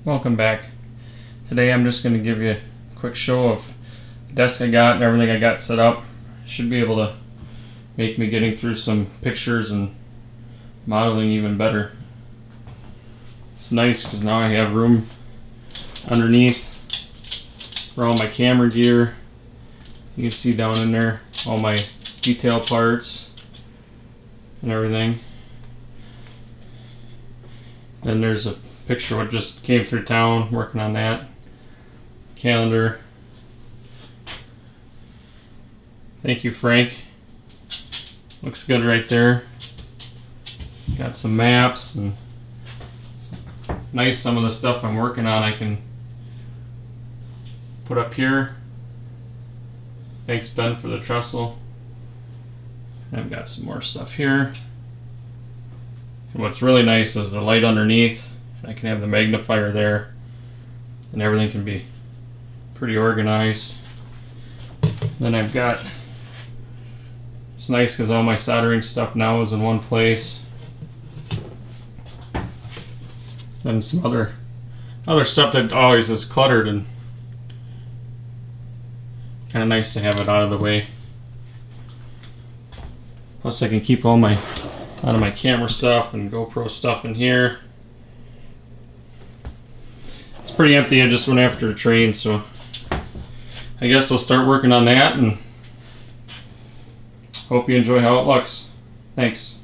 Welcome back. Today I'm just going to give you a quick show of the desk I got and everything I got set up. Should be able to make me getting through some pictures and modeling even better. It's nice because now I have room underneath for all my camera gear. You can see down in there all my detail parts and everything. Then there's a picture what just came through town, working on that. Calendar. Thank you, Frank. Looks good right there. Got some maps and nice. Some of the stuff I'm working on I can put up here. Thanks, Ben, for the trestle. I've got some more stuff here. And what's really nice is the light underneath. I can have the magnifier there, and everything can be pretty organized. Then I've got, it's nice because all my soldering stuff now is in one place. Then some other stuff that always is cluttered, and kind of nice to have it out of the way. Plus I can keep all my out of my camera stuff and GoPro stuff in here. It's pretty empty. I just went after a train, so I guess I'll start working on that and hope you enjoy how it looks. Thanks.